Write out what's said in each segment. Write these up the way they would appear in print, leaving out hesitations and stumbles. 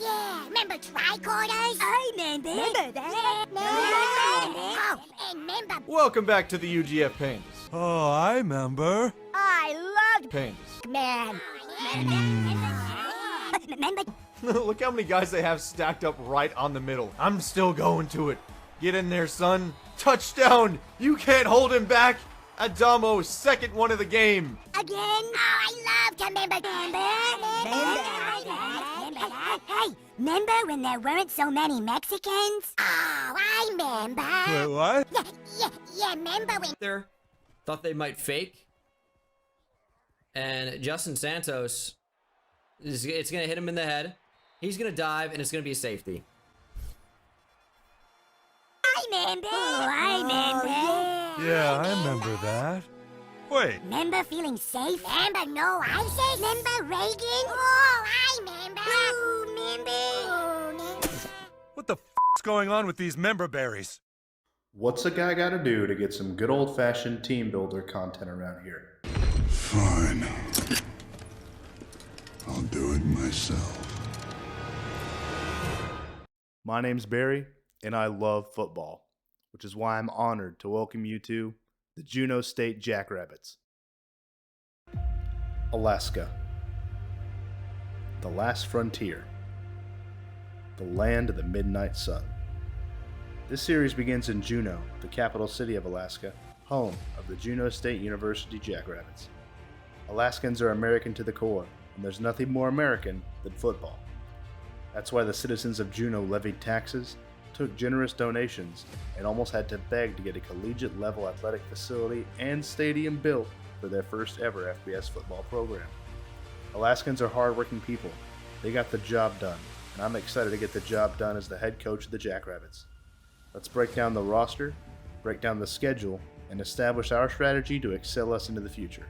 Yeah, remember tricorders? I remember. Remember that? Oh, and remember... Welcome back to the UGF Pains. Oh, I remember. I loved Pains. man. Remember? Look how many guys they have stacked up right on the middle. I'm still going to it. Get in there, son. Touchdown! You can't hold him back. Adamo's second one of the game. Again? Oh, I love to remember... Hey, remember when there weren't so many Mexicans? Oh, I remember. Wait, what? Yeah, remember when... There, thought they might fake. And Justin Santos, it's going to hit him in the head. He's going to dive, and it's going to be a safety. I remember. Oh, I remember. Yeah, I remember that. Wait, Remember feeling safe? Remember no ISIS? Remember Reagan? Oh, I remember. what the f***'s going on with these member berries? What's a guy gotta do to get some good old-fashioned team builder content around here? Fine. I'll do it myself. My name's Barry, and I love football, which is why I'm honored to welcome you to the Juneau State Jackrabbits. Alaska. The last frontier. The land of the midnight sun. This series begins in Juneau, the capital city of Alaska, home of the Juneau State University Jackrabbits. Alaskans are American to the core, and there's nothing more American than football. That's why the citizens of Juneau levied taxes, took generous donations, and almost had to beg to get a collegiate-level athletic facility and stadium built for their first ever FBS football program. Alaskans are hard-working people. They got the job done, and I'm excited to get the job done as the head coach of the Jackrabbits. Let's break down the roster, break down the schedule, and establish our strategy to excel us into the future.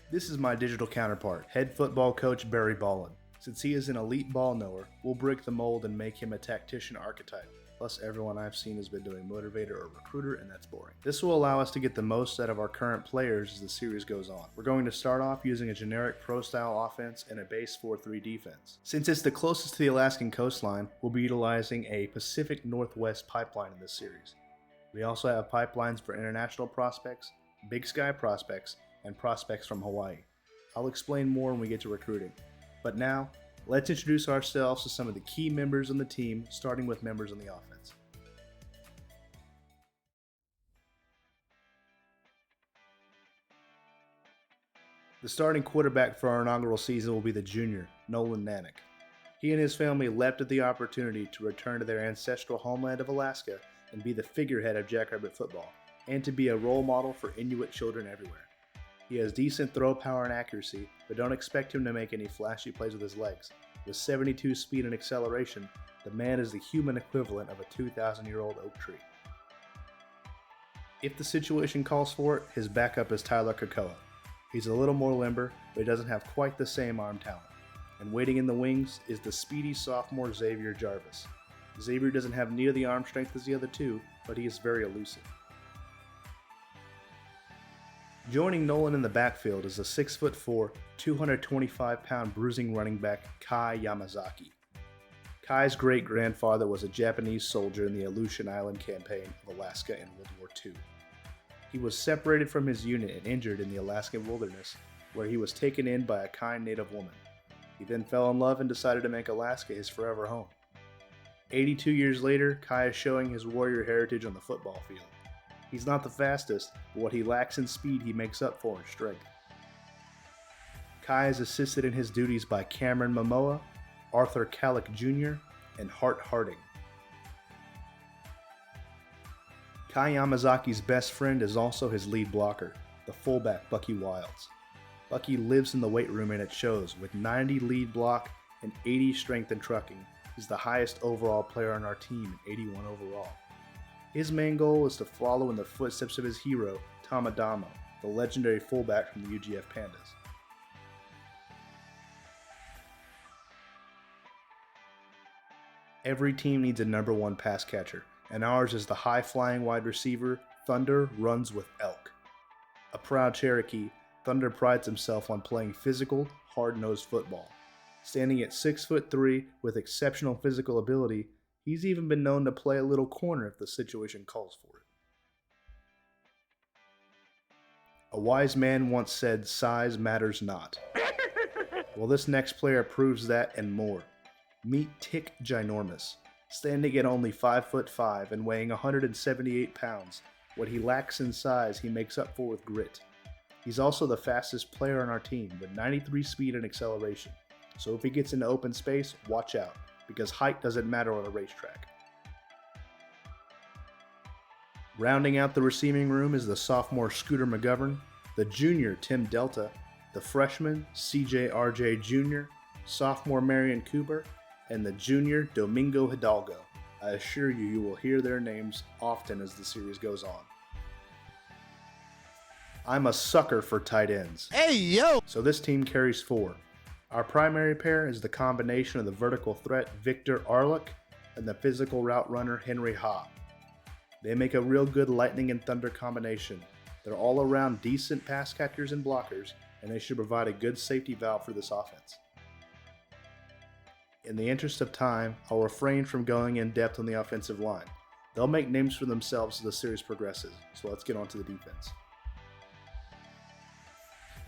This is my digital counterpart, head football coach Barry Ballin. Since he is an elite ball knower, we'll break the mold and make him a tactician archetype. Plus, everyone I've seen has been doing motivator or recruiter, and that's boring. This will allow us to get the most out of our current players as the series goes on. We're going to start off using a generic pro-style offense and a base 4-3 defense. Since it's the closest to the Alaskan coastline, we'll be utilizing a Pacific Northwest pipeline in this series. We also have pipelines for international prospects, Big Sky prospects, and prospects from Hawaii. I'll explain more when we get to recruiting. But now, let's introduce ourselves to some of the key members on the team, starting with members on the offense. The starting quarterback for our inaugural season will be the junior, Nolan Nanik. He and his family leapt at the opportunity to return to their ancestral homeland of Alaska and be the figurehead of Jackrabbit football, and to be a role model for Inuit children everywhere. He has decent throw power and accuracy, but don't expect him to make any flashy plays with his legs. With 72 speed and acceleration, the man is the human equivalent of a 2,000-year-old oak tree. If the situation calls for it, his backup is Tyler Kakoa. He's a little more limber, but he doesn't have quite the same arm talent. And waiting in the wings is the speedy sophomore Xavier Jarvis. Xavier doesn't have near the arm strength as the other two, but he is very elusive. Joining Nolan in the backfield is a 6'4", 225-pound bruising running back Kai Yamazaki. Kai's great-grandfather was a Japanese soldier in the Aleutian Island Campaign of Alaska in World War II. He was separated from his unit and injured in the Alaskan wilderness, where he was taken in by a kind native woman. He then fell in love and decided to make Alaska his forever home. 82 years later, Kai is showing his warrior heritage on the football field. He's not the fastest, but what he lacks in speed he makes up for in strength. Kai is assisted in his duties by Cameron Momoa, Arthur Callick Jr., and Hart Harding. Kai Yamazaki's best friend is also his lead blocker, the fullback Bucky Wilds. Bucky lives in the weight room and it shows. With 90 lead block and 80 strength and trucking, he's the highest overall player on our team at 81 overall. His main goal is to follow in the footsteps of his hero, Tom Adamo, the legendary fullback from the UGF Pandas. Every team needs a number one pass catcher, and ours is the high-flying wide receiver, Thunder runs with elk. A proud Cherokee, Thunder prides himself on playing physical, hard-nosed football. Standing at 6'3" with exceptional physical ability, he's even been known to play a little corner if the situation calls for it. A wise man once said, "Size matters not." Well, this next player proves that and more. Meet Tick Ginormous. Standing at only 5'5" and weighing 178 pounds, what he lacks in size he makes up for with grit. He's also the fastest player on our team with 93 speed and acceleration. So if he gets into open space, watch out, because height doesn't matter on a racetrack. Rounding out the receiving room is the sophomore Scooter McGovern, the junior Tim Delta, the freshman CJ RJ Jr., sophomore Marion Cooper, and the junior Domingo Hidalgo. I assure you, you will hear their names often as the series goes on. I'm a sucker for tight ends. Hey, yo! So this team carries 4. Our primary pair is the combination of the vertical threat Victor Arlick and the physical route runner Henry Ha. They make a real good lightning and thunder combination. They're all around decent pass catchers and blockers, and they should provide a good safety valve for this offense. In the interest of time, I'll refrain from going in depth on the offensive line. They'll make names for themselves as the series progresses, so let's get on to the defense.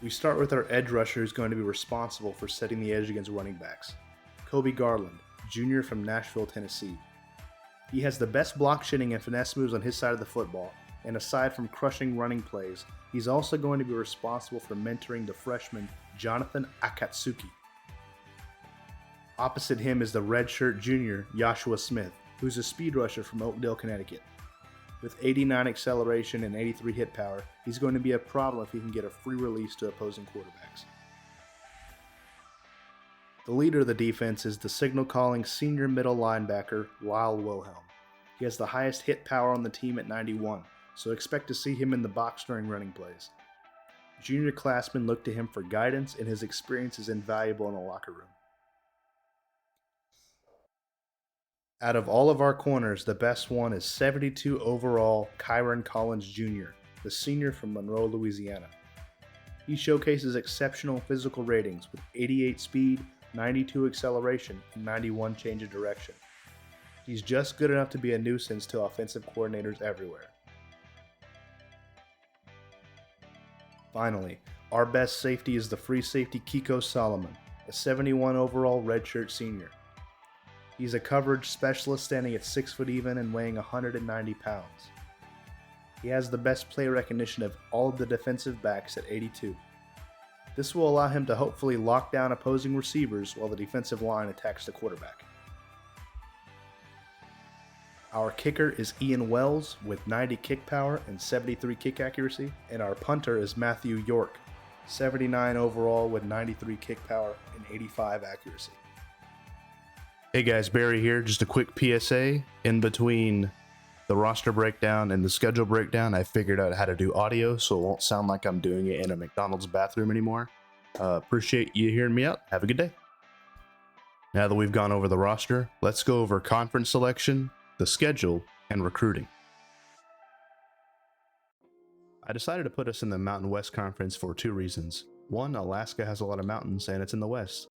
We start with our edge rusher who's going to be responsible for setting the edge against running backs. Kobe Garland, junior from Nashville, Tennessee. He has the best block shitting and finesse moves on his side of the football, and aside from crushing running plays, he's also going to be responsible for mentoring the freshman Jonathan Akatsuki. Opposite him is the redshirt junior Joshua Smith, who's a speed rusher from Oakdale, Connecticut. With 89 acceleration and 83 hit power, he's going to be a problem if he can get a free release to opposing quarterbacks. The leader of the defense is the signal-calling senior middle linebacker Lyle Wilhelm. He has the highest hit power on the team at 91, so expect to see him in the box during running plays. Junior classmen look to him for guidance, and his experience is invaluable in the locker room. Out of all of our corners, the best one is 72 overall Kyron Collins Jr., the senior from Monroe, Louisiana. He showcases exceptional physical ratings with 88 speed, 92 acceleration, and 91 change of direction. He's just good enough to be a nuisance to offensive coordinators everywhere. Finally, our best safety is the free safety Kiko Solomon, a 71 overall redshirt senior. He's a coverage specialist standing at 6 foot even and weighing 190 pounds. He has the best play recognition of all of the defensive backs at 82. This will allow him to hopefully lock down opposing receivers while the defensive line attacks the quarterback. Our kicker is Ian Wells with 90 kick power and 73 kick accuracy, and our punter is Matthew York, 79 overall with 93 kick power and 85 accuracy. Hey guys, Barry here. Just a quick PSA. In between the roster breakdown and the schedule breakdown, I figured out how to do audio so it won't sound like I'm doing it in a McDonald's bathroom anymore. Appreciate you hearing me out. Have a good day. Now that we've gone over the roster, let's go over conference selection, the schedule, and recruiting. I decided to put us in the Mountain West Conference for 2 reasons. 1, Alaska has a lot of mountains and it's in the west.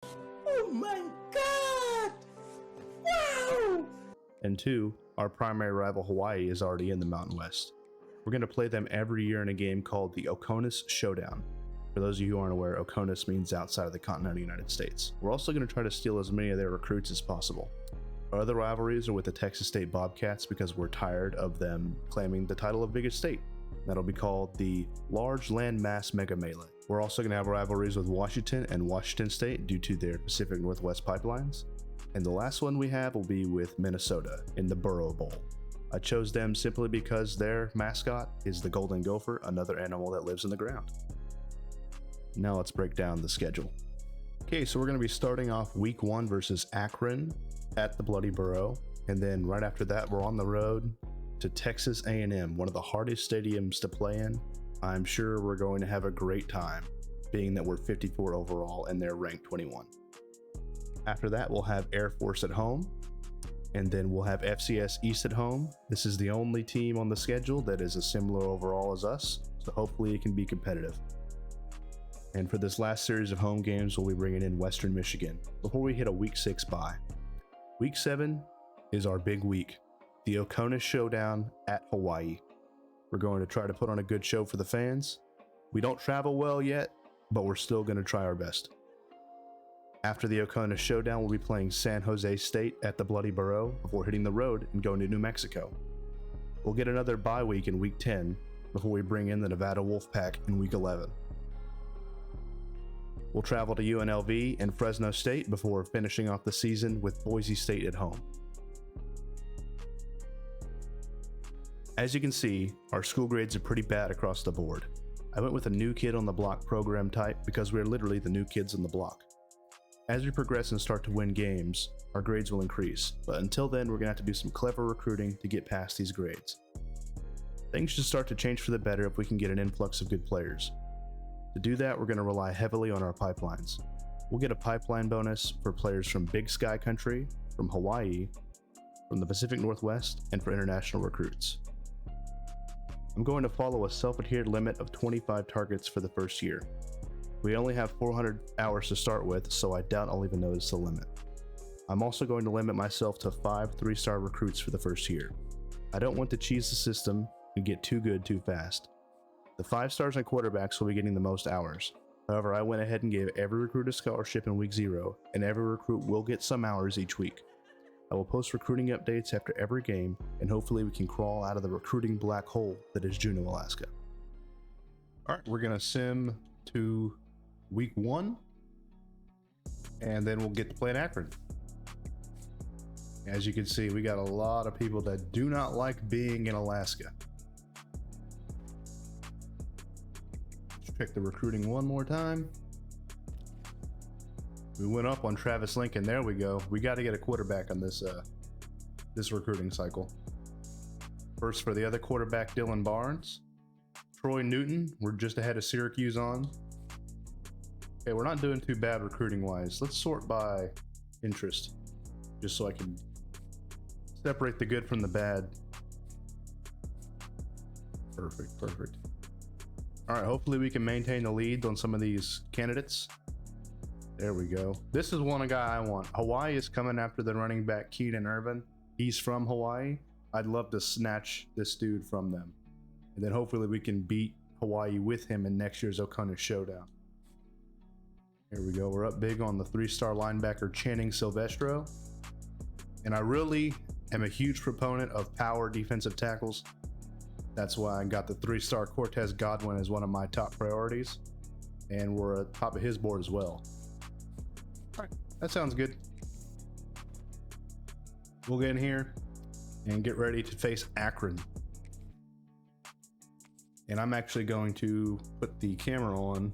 Oh my god! Wow! And 2, our primary rival Hawaii is already in the Mountain West. We're going to play them every year in a game called the Oconus Showdown. For those of you who aren't aware, Oconus means outside of the continental United States. We're also going to try to steal as many of their recruits as possible. Our other rivalries are with the Texas State Bobcats because we're tired of them claiming the title of biggest state. That'll be called the Large Landmass Mega Melee. We're also going to have rivalries with Washington and Washington State due to their Pacific Northwest pipelines. And the last one we have will be with Minnesota in the Burrow Bowl. I chose them simply because their mascot is the golden gopher, another animal that lives in the ground. Now let's break down the schedule. Okay, so we're going to be starting off week 1 versus Akron at the Bloody Burrow. And then right after that, we're on the road to Texas A&M, one of the hardest stadiums to play in. I'm sure we're going to have a great time, being that we're 54 overall and they're ranked 21. After that, we'll have Air Force at home. And then we'll have FCS East at home. This is the only team on the schedule that is a similar overall as us, so hopefully it can be competitive. And for this last series of home games, we'll be bringing in Western Michigan before we hit a week 6 bye. Week 7 is our big week, the Oconus Showdown at Hawaii. We're going to try to put on a good show for the fans. We don't travel well yet, but we're still going to try our best. After the Oconus Showdown, we'll be playing San Jose State at the Bloody Burrow before hitting the road and going to New Mexico. We'll get another bye week in week 10 before we bring in the Nevada Wolfpack in week 11. We'll travel to UNLV and Fresno State before finishing off the season with Boise State at home. As you can see, our school grades are pretty bad across the board. I went with a new kid on the block program type because we're literally the new kids on the block. As we progress and start to win games, our grades will increase, but until then we're going to have to do some clever recruiting to get past these grades. Things should start to change for the better if we can get an influx of good players. To do that, we're going to rely heavily on our pipelines. We'll get a pipeline bonus for players from Big Sky Country, from Hawaii, from the Pacific Northwest, and for international recruits. I'm going to follow a self-adhered limit of 25 targets for the first year. We only have 400 hours to start with, so I doubt I'll even notice the limit. I'm also going to limit myself to 5 3-star recruits for the first year. I don't want to cheese the system and get too good too fast. The 5 stars and quarterbacks will be getting the most hours. However, I went ahead and gave every recruit a scholarship in week 0, and every recruit will get some hours each week. I will post recruiting updates after every game, and hopefully we can crawl out of the recruiting black hole that is Juneau, Alaska. Alright, we're going to sim to week 1, and then we'll get to play in Akron. As you can see, we got a lot of people that do not like being in Alaska. Let's check the recruiting one more time. We went up on Travis Lincoln. There we go. We got to get a quarterback on this recruiting cycle. First for the other quarterback, Dylan Barnes. Troy Newton, we're just ahead of Syracuse on. Okay, we're not doing too bad recruiting wise. Let's sort by interest, just so I can separate the good from the bad. Perfect, perfect. All right, hopefully we can maintain the lead on some of these candidates. There we go. This is one guy I want. Hawaii is coming after the running back Keenan Irvin. He's from Hawaii. I'd love to snatch this dude from them. And then hopefully we can beat Hawaii with him in next year's Oconus Showdown. Here we go. We're up big on the 3-star linebacker Channing Silvestro. And I really am a huge proponent of power defensive tackles. That's why I got the 3-star Cortez Godwin as one of my top priorities. And we're at the top of his board as well. All right, that sounds good. We'll get in here and get ready to face Akron. And I'm actually going to put the camera on.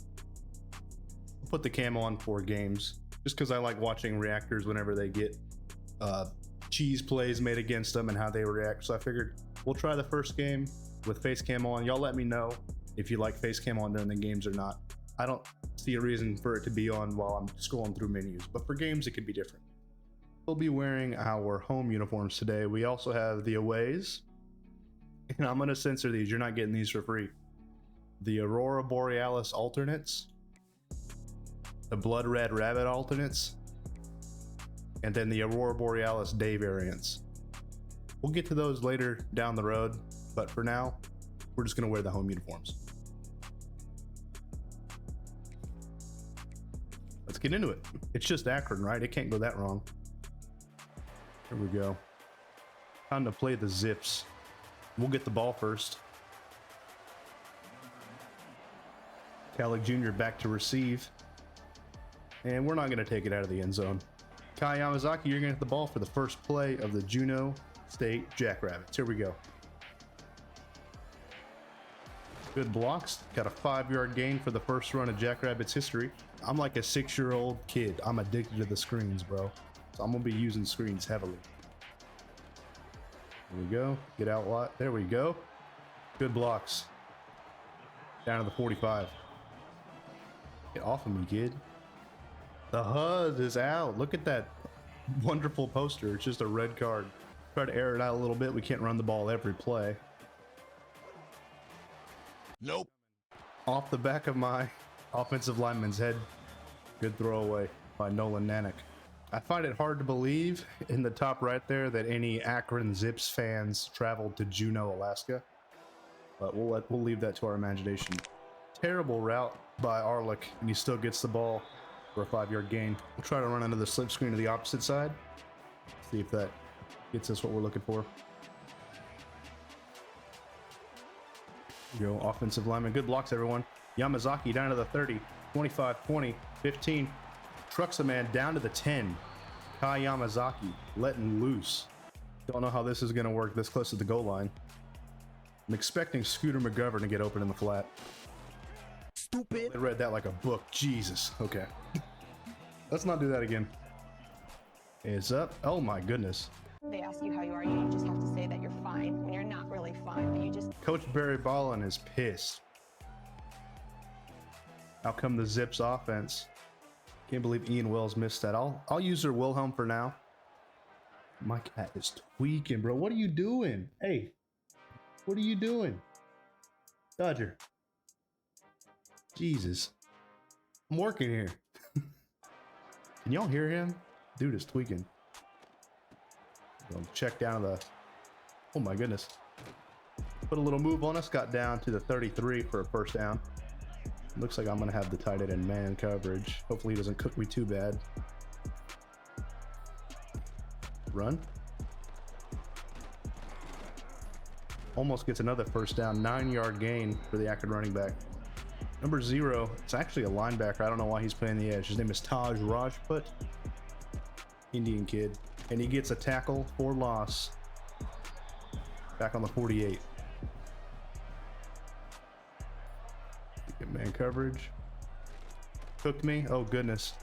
I'll put the cam on for games, just because I like watching reactors whenever they get cheese plays made against them and how they react. So I figured we'll try the first game with face cam on. Y'all let me know if you like face cam on during the games or not. I don't see a reason for it to be on while I'm scrolling through menus, but for games it could be different. We'll be wearing our home uniforms today. We also have the aways, and I'm gonna censor these. You're not getting these for free. The Aurora Borealis alternates, the Blood Red Rabbit alternates, and then the Aurora Borealis day variants. We'll get to those later down the road, but for now, We're just gonna wear the home uniforms. Let's get into it. It's just Akron, right? It can't go that wrong. Here we go. Time to play the Zips. We'll get the ball first. Calic Jr. back to receive. And we're not going to take it out of the end zone. Kai Yamazaki, you're going to get the ball for the first play of the Juneau State Jackrabbits. Here we go. Good blocks. Got a 5-yard gain for the first run of Jackrabbits history. I'm like a 6-year-old kid. I'm addicted to the screens, bro. So I'm going to be using screens heavily. Here we go. Get out lot. There we go. Good blocks. Down to the 45. Get off of me, kid. The HUD is out. Look at that wonderful poster. It's just a red card. Try to air it out a little bit. We can't run the ball every play. Nope. Off the back of my offensive lineman's head. Good throwaway by Nolan Nanek. I find it hard to believe in the top right there that any Akron Zips fans traveled to Juneau, Alaska. But we'll leave that to our imagination. Terrible route by Arlick, and he still gets the ball for a 5-yard gain. We'll try to run into the slip screen to the opposite side. See if that gets us what we're looking for. Go offensive lineman. Good blocks, everyone. Yamazaki down to the 30, 25, 20, 15. Trucks a man down to the 10. Kai Yamazaki letting loose. Don't know how this is going to work this close to the goal line. I'm expecting Scooter McGovern to get open in the flat. Stupid. I read that like a book. Jesus. Okay. Let's not do that again. It's up. Oh my goodness. They ask you how you are, you just have to say that you're fine when you're not really fine, but you just... Coach Barry Ballin is pissed. How come the Zips offense? Can't believe Ian Wells missed that. I'll use their Wilhelm for now. My cat is tweaking, bro. What are you doing? Hey, what are you doing? Dodger. Jesus. I'm working here. Can y'all hear him? Dude is tweaking. Check down to the... Oh my goodness. Put a little move on us. Got down to the 33 for a first down. Looks like I'm going to have the tight end in man coverage. Hopefully he doesn't cook me too bad. Run. Almost gets another first down. 9-yard gain for the Akron running back. Number 0. It's actually a linebacker. I don't know why he's playing the edge. His name is Taj Rajput. Indian kid. And he gets a tackle for loss. Back on the 48. Get man coverage. Cooked me. Oh goodness.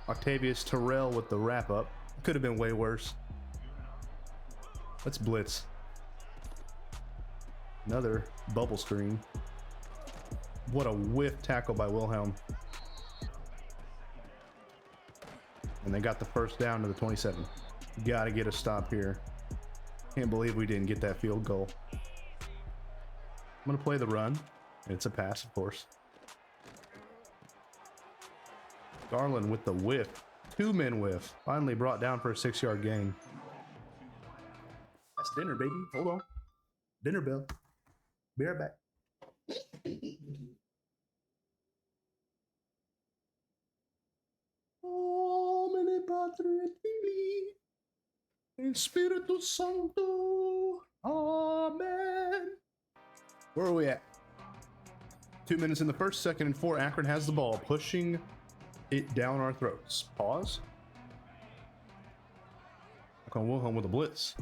Octavius Terrell with the wrap up. Could have been way worse. Let's blitz. Another bubble screen. What a whiff tackle by Wilhelm. And they got the first down to the 27. Gotta get a stop here. Can't believe we didn't get that field goal. I'm gonna play the run. It's a pass, of course. Garland with the whiff. 2-man whiff. Finally brought down for a 6-yard gain. That's dinner, baby. Hold on. Dinner bell. Be right back. Omne Patri et Filii, Spiritus Sancto. Amen. Where are we at? 2 minutes in the first, 2nd and 4. Akron has the ball, pushing it down our throats. Pause. Look on Wilhelm with a blitz.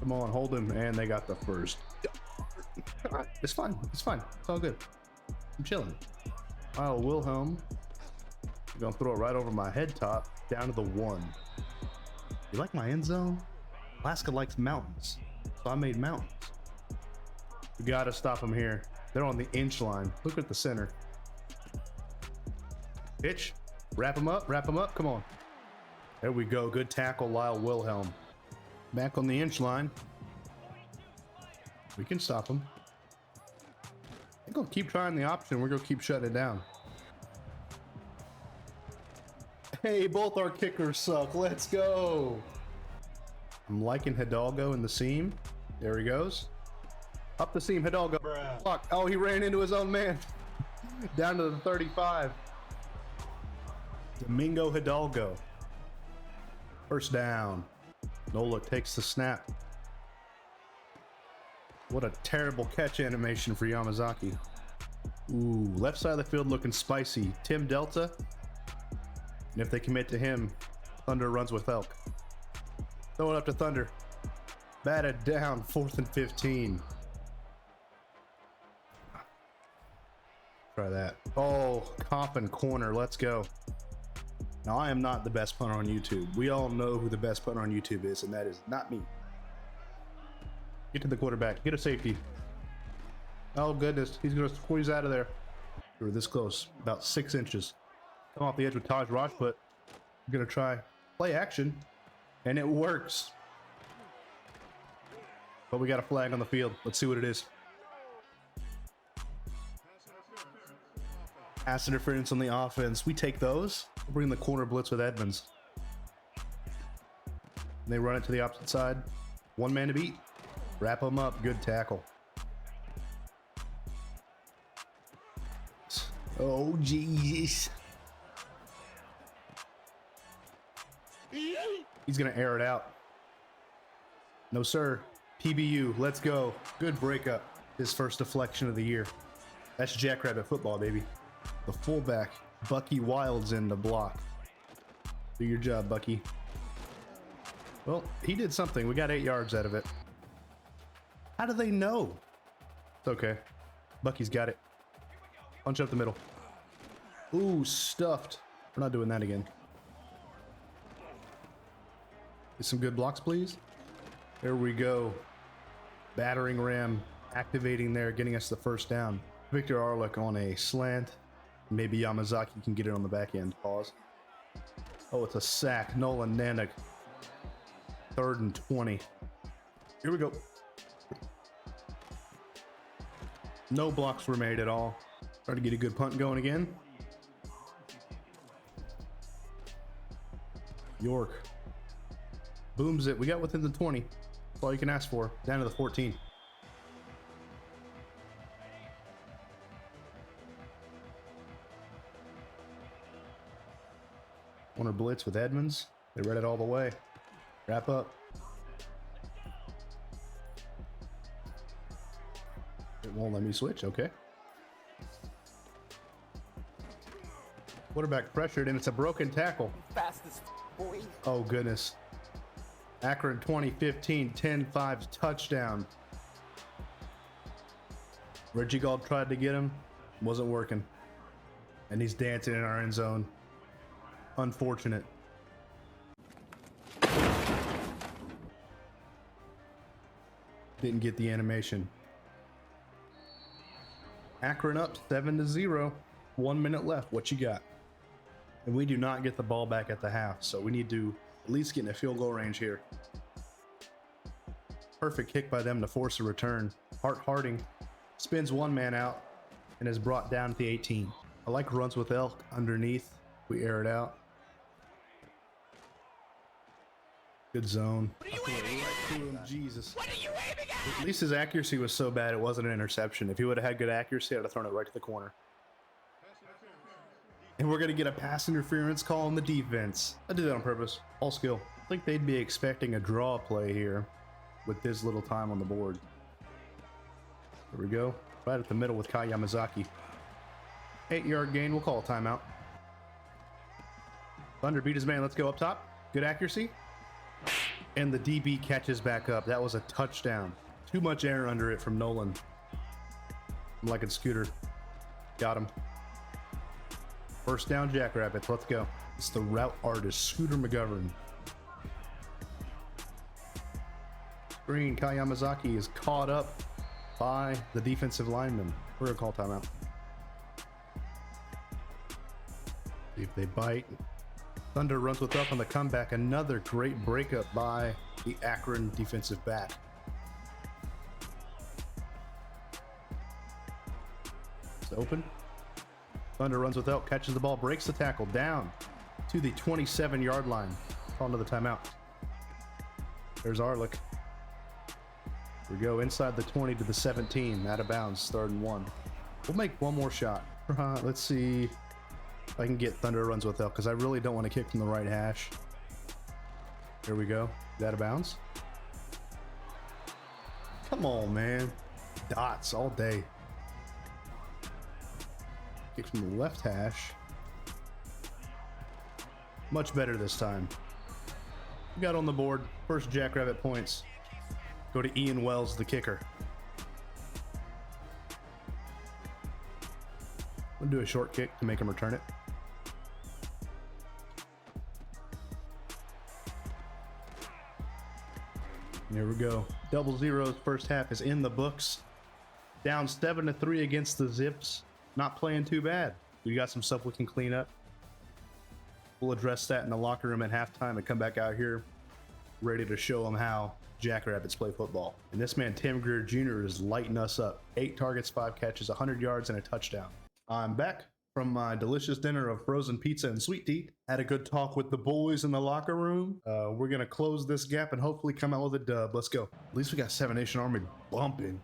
Come on, hold him, and they got the first. It's fine. It's fine. It's all good. I'm chilling. Kyle Wilhelm. I'm gonna throw it right over my head top, down to the 1. You like my end zone? Alaska likes mountains, so I made mountains. We gotta stop them here. They're on the inch line. Look at the center. Pitch. Wrap them up. Wrap them up. Come on. There we go. Good tackle, Lyle Wilhelm. Back on the inch line. We can stop them. They're gonna keep trying the option. We're gonna keep shutting it down. Hey, both our kickers suck. Let's go. I'm liking Hidalgo in the seam. There he goes. Up the seam, Hidalgo. Fuck. Oh, he ran into his own man. Down to the 35. Domingo Hidalgo. First down. Nola takes the snap. What a terrible catch animation for Yamazaki. Ooh, left side of the field looking spicy. Tim Delta. And if they commit to him, Thunder runs with Elk. Throw it up to Thunder. Batted down, 4th and 15. Try that. Oh, Coppin corner, let's go. Now, I am not the best punter on YouTube. We all know who the best punter on YouTube is, and that is not me. Get to the quarterback, get a safety. Oh goodness, he's gonna squeeze out of there. We were this close, about 6 inches. Come off the edge with Taj Rajput. We're gonna try play action, and it works. But we got a flag on the field. Let's see what it is. Pass interference on the offense. We take those. We'll bring the corner blitz with Edmonds. And they run it to the opposite side. 1 man to beat. Wrap them up. Good tackle. Oh, jeez. He's going to air it out. No, sir. PBU. Let's go. Good breakup. His first deflection of the year. That's Jackrabbit football, baby. The fullback, Bucky Wild's in the block. Do your job, Bucky. Well, he did something. We got 8 yards out of it. How do they know? It's okay. Bucky's got it. Punch up the middle. Ooh, stuffed. We're not doing that again. Get some good blocks, please. There we go. Battering ram activating there, getting us the first down. Victor Arlick on a slant. Maybe Yamazaki can get it on the back end. Pause. Oh, it's a sack. Nolan Nanak. 3rd and 20. Here we go. No blocks were made at all. Try to get a good punt going again. York. Booms it. We got within the 20. That's all you can ask for. Down to the 14. Corner blitz with Edmonds. They read it all the way. Wrap up. It won't let me switch. Okay. Quarterback pressured, and it's a broken tackle. Fastest boy. Oh, goodness. Akron 2015, 10-5 touchdown. Reggie Gold tried to get him. Wasn't working. And he's dancing in our end zone. Unfortunate. Didn't get the animation. Akron up 7-0. 1 minute left. What you got? And we do not get the ball back at the half, so we need to at least get in a field goal range here. Perfect kick by them to force a return. Hart Harding spins 1 man out and is brought down at the 18. I like runs with Elk underneath. We air it out. Good zone. What are you aiming at? Jesus. What are you aiming at? At least his accuracy was so bad it wasn't an interception. If he would have had good accuracy, I'd have thrown it right to the corner. And we're going to get a pass interference call on the defense. I did that on purpose. All skill. I think they'd be expecting a draw play here with this little time on the board. There we go. Right at the middle with Kai Yamazaki. 8-yard gain. We'll call a timeout. Thunder beat his man. Let's go up top. Good accuracy. And the DB catches back up. That was a touchdown. Too much air under it from Nolan. I'm liking Scooter. Got him. First down, Jackrabbits. Let's go. It's the route artist, Scooter McGovern. Green, Kai Yamazaki is caught up by the defensive lineman. We're going to call timeout. See if they bite. Thunder runs with up on the comeback. Another great breakup by the Akron defensive back. It's open. Thunder runs with Elk, catches the ball, breaks the tackle down to the 27-yard line. Call another timeout. There's Arlick. We go inside the 20 to the 17, out of bounds, 3rd and 1. We'll make one more shot. Let's see if I can get Thunder runs with help, because I really don't want to kick from the right hash. Here we go. Out of bounds. Come on, man. Dots all day. Kick from the left hash. Much better this time. We got on the board. First Jackrabbit points. Go to Ian Wells, the kicker. We'll do a short kick to make him return it. Here we go. Double zeros. First half is in the books. Down 7-3 against the Zips. Not playing too bad. We got some stuff we can clean up. We'll address that in the locker room at halftime and come back out here ready to show them how Jackrabbits play football. And this man, Tim Greer Jr., is lighting us up. 8 targets, 5 catches, 100 yards, and a touchdown. I'm back from my delicious dinner of frozen pizza and sweet tea. Had a good talk with the boys in the locker room. We're going to close this gap and hopefully come out with a dub. Let's go. At least we got 7 Nation Army bumping.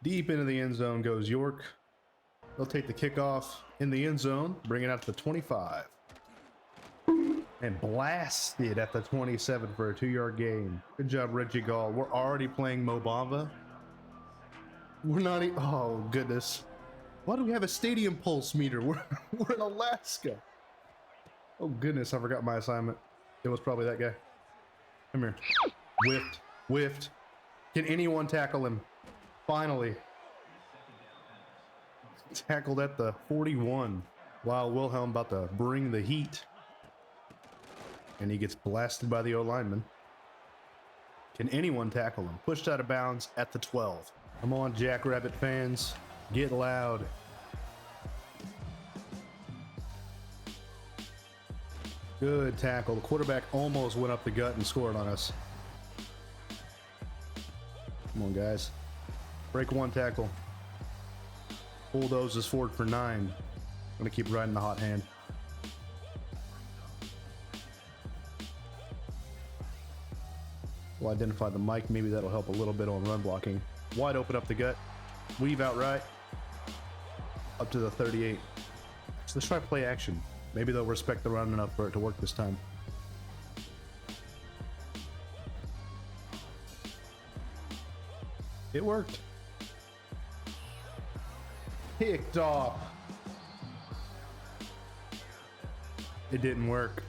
Deep into the end zone goes York. They'll take the kickoff in the end zone, bring it out to the 25. And blast it at the 27 for a 2-yard gain. Good job, Reggie Gall. We're already playing Mobamba. We're not oh, goodness. Why do we have a stadium pulse meter? We're in Alaska. Oh, goodness, I forgot my assignment. It was probably that guy. Come here. Whiffed. Whiffed. Can anyone tackle him? Finally. Tackled at the 41. Wow, Wilhelm about to bring the heat. And he gets blasted by the O-lineman. Can anyone tackle him? Pushed out of bounds at the 12. Come on, Jackrabbit fans. Get loud. Good tackle. The quarterback almost went up the gut and scored on us. Come on, guys. Break one tackle. Bulldozes forward for 9. I'm going to keep riding the hot hand. We'll identify the mic. Maybe that'll help a little bit on run blocking. Wide open up the gut. Weave out right. Up to the 38. So let's try play action. Maybe they'll respect the run enough for it to work this time. It worked. Picked off. It didn't work.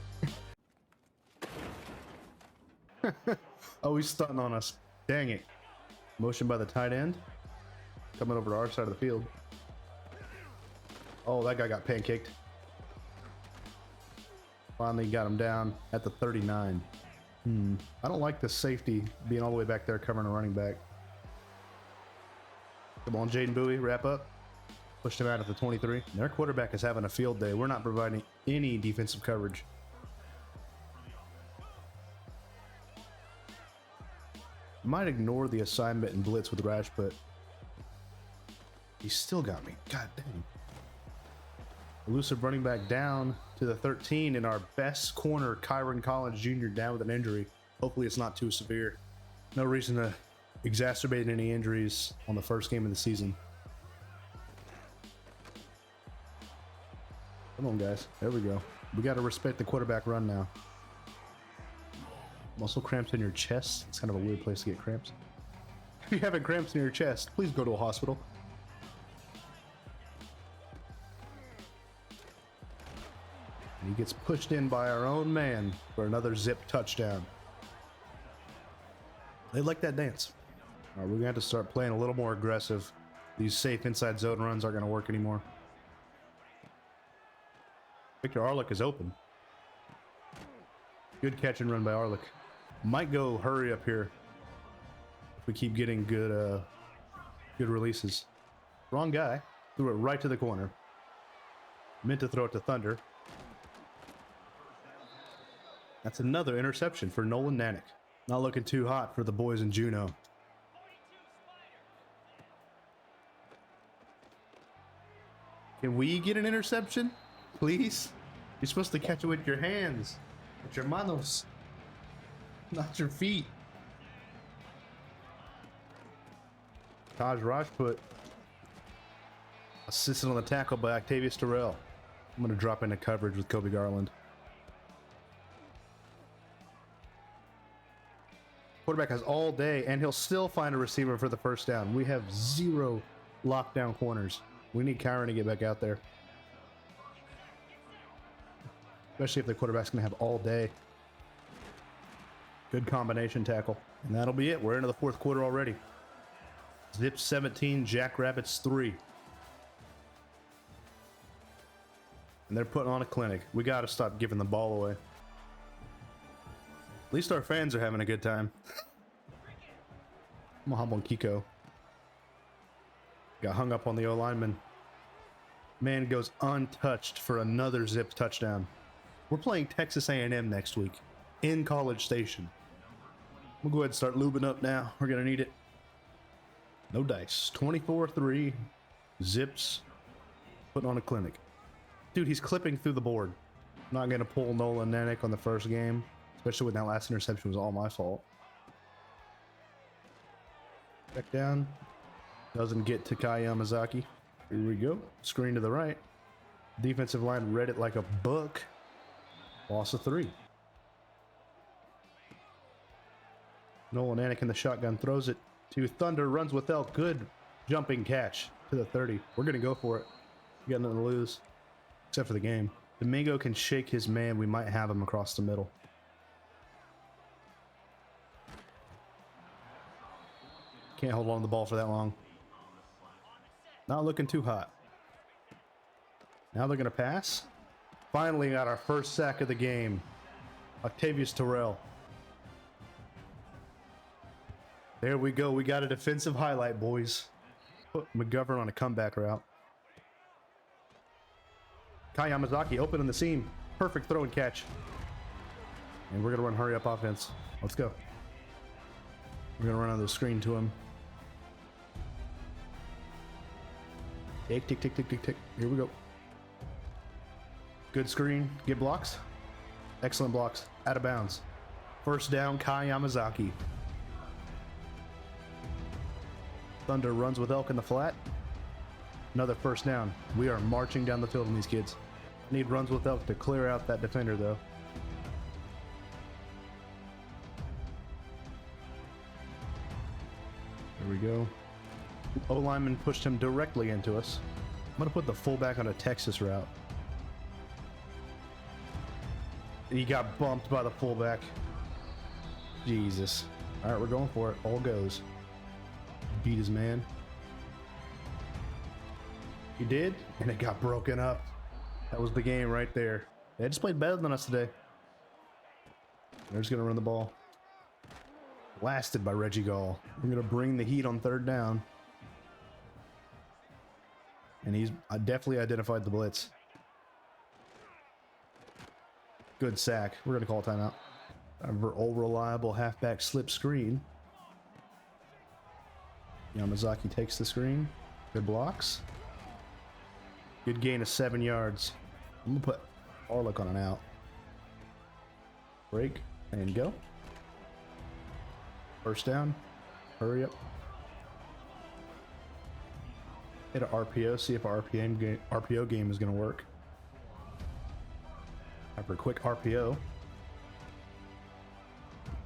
Oh, he's stunting on us. Dang it. Motion by the tight end. Coming over to our side of the field. Oh, that guy got pancaked. Finally got him down at the 39. I don't like the safety being all the way back there covering a running back. Come on, Jaden Bowie, wrap up. Pushed him out at the 23. Their quarterback is having a field day. We're not providing any defensive coverage. Might ignore the assignment and blitz with Rash, but he still got me. God dang. Elusive running back down to the 13, and our best corner, Kyron Collins Jr., down with an injury. Hopefully it's not too severe. No reason to exacerbate any injuries on the first game of the season. Come on, guys. There we go. We got to respect the quarterback run now. Muscle cramps in your chest. It's kind of a weird place to get cramps. If you're having cramps in your chest, please go to a hospital. And he gets pushed in by our own man for another zip touchdown. They like that dance. All right, we're going to have to start playing a little more aggressive. These safe inside zone runs aren't going to work anymore. Victor Arlick is open. Good catch and run by Arlick. Might go hurry up here if we keep getting good releases. Wrong guy. Threw it right to the corner. Meant to throw it to Thunder. That's another interception for Nolan Nanick. Not looking too hot for the boys in Juneau. Can we get an interception? Please? You're supposed to catch it with your hands. With your manos. Not your feet. Taj Rajput. Assisted on the tackle by Octavius Terrell. I'm going to drop into coverage with Kobe Garland. Quarterback has all day, and he'll still find a receiver for the first down. We have 0 lockdown corners. We need Kyron to get back out there. Especially if the quarterback's going to have all day. Good combination tackle. And that'll be it. We're into the fourth quarter already. Zips 17, Jackrabbits 3. And they're putting on a clinic. We got to stop giving the ball away. At least our fans are having a good time. I'm gonna hop on Kiko. Got hung up on the O-lineman. Man goes untouched for another Zips touchdown. We're playing Texas A&M next week in College Station. We'll go ahead and start lubing up now. We're gonna need it. No dice. 24-3. Zips putting on a clinic. Dude, he's clipping through the board. I'm not gonna pull Nolan Nanek on the first game. Especially when that last interception was all my fault. Back down. Doesn't get to Kai Yamazaki. Here we go. Screen to the right. Defensive line read it like a book. Loss of 3. Nolan Nanek in the shotgun throws it to Thunder. Runs with Elk. Good jumping catch to the 30. We're going to go for it. We got nothing to lose. Except for the game. Domingo can shake his man. We might have him across the middle. Can't hold on to the ball for that long. Not looking too hot. Now they're going to pass. Finally got our first sack of the game. Octavius Terrell. There we go. We got a defensive highlight, boys. Put McGovern on a comeback route. Kai Yamazaki open in the seam. Perfect throw and catch. And we're going to run hurry up offense. Let's go. We're going to run on the screen to him. Tick, tick, tick, tick, tick, tick. Here we go. Good screen. Get blocks. Excellent blocks. Out of bounds. First down, Kai Yamazaki. Thunder runs with Elk in the flat. Another first down. We are marching down the field on these kids. Need runs with Elk to clear out that defender, though. There we go. O-lineman pushed him directly into us. I'm going to put the fullback on a Texas route. He got bumped by the fullback. Jesus. All right, we're going for it. All goes. Beat his man. He did, and it got broken up. That was the game right there. They just played better than us today. They're just going to run the ball. Blasted by Reggie Gall. We're going to bring the heat on third down. And he's definitely identified the blitz. Good sack. We're going to call a timeout. Our old reliable halfback slip screen. Yamazaki takes the screen. Good blocks. Good gain of 7 yards. I'm going to put Arlick on an out. Break and go. First down. Hurry up. Hit an RPO, see if our RPO game is going to work. After a quick RPO.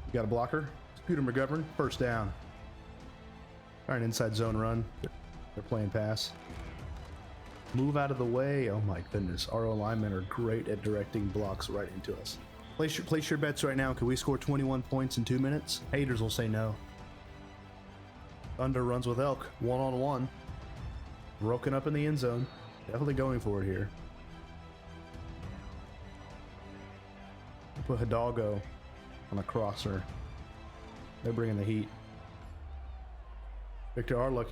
We got a blocker. Scooter McGovern, first down. Try an inside zone run. They're playing pass. Move out of the way. Oh my goodness. Our linemen are great at directing blocks right into us. Place your bets right now. Can we score 21 points in 2 minutes? Haters will say no. Thunder runs with Elk. One-on-one. Broken up in the end zone. Definitely going for it here. Put Hidalgo on a crosser. They're bringing the heat. Victor Arlick,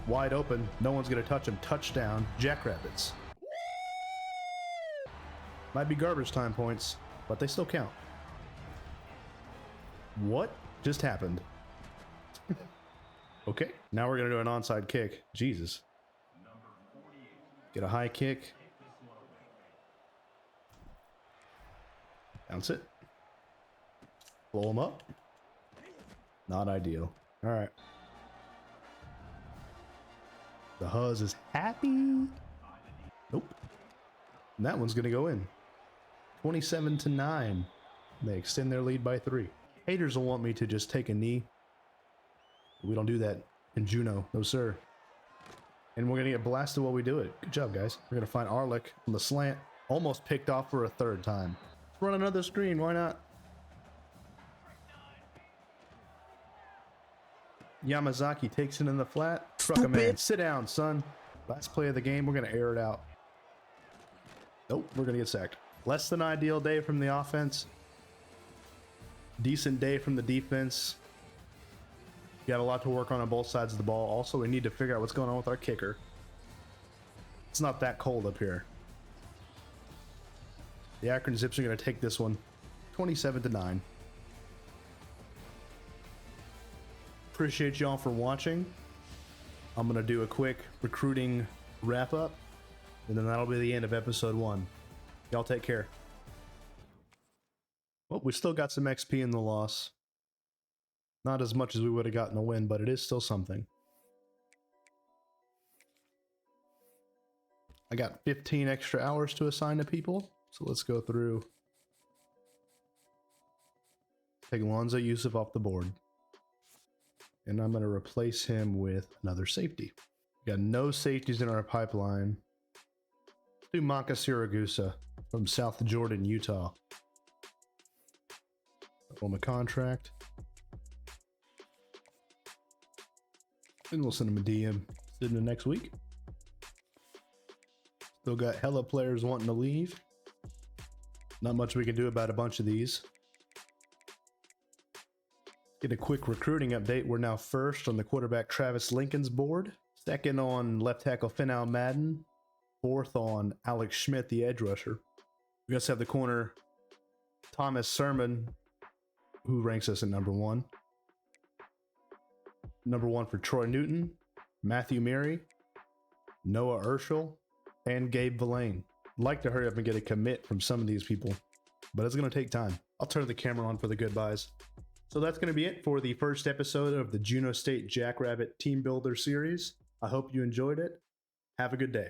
wide open. No one's going to touch him. Touchdown, Jackrabbits. Might be garbage time points, but they still count. What just happened? Okay, now we're going to do an onside kick. Jesus. Get a high kick. Bounce it. Blow him up. Not ideal. All right. The Huzz is happy. Nope. And that one's going to go in. 27-9. They extend their lead by 3. Haters will want me to just take a knee. We don't do that in Juneau. No, sir. And we're going to get blasted while we do it. Good job, guys. We're going to find Arlick on the slant. Almost picked off for a 3rd time. Let's run another screen. Why not? Yamazaki takes it in the flat. Truck a man. Sit down, son. Last play of the game. We're going to air it out. Nope. We're going to get sacked. Less than ideal day from the offense. Decent day from the defense. Got a lot to work on both sides of the ball. Also, we need to figure out what's going on with our kicker. It's not that cold up here. The Akron Zips are going to take this one 27-9. Appreciate y'all for watching. I'm going to do a quick recruiting wrap up, and then that'll be the end of episode 1. Y'all take care. Well, we still got some XP in the loss. Not as much as we would have gotten a win, but it is still something. I got 15 extra hours to assign to people, so let's go through. Take Lonzo Yusuf off the board. And I'm going to replace him with another safety. We got no safeties in our pipeline. Let's do Maka Siragusa from South Jordan, Utah. On the contract. And we'll send him a DM in the next week. Still got hella players wanting to leave. Not much we can do about a bunch of these. Get a quick recruiting update. We're now 1st on the quarterback Travis Lincoln's board. 2nd on left tackle Finau Madden. 4th on Alex Schmidt, the edge rusher. We also have the corner Thomas Sermon, who ranks us at number 1. Number 1 for Troy Newton, Matthew Mary, Noah Urschel, and Gabe Villain. I'd like to hurry up and get a commit from some of these people, but it's going to take time. I'll turn the camera on for the goodbyes. So that's going to be it for the first episode of the Juneau State Jackrabbit Team Builder series. I hope you enjoyed it. Have a good day.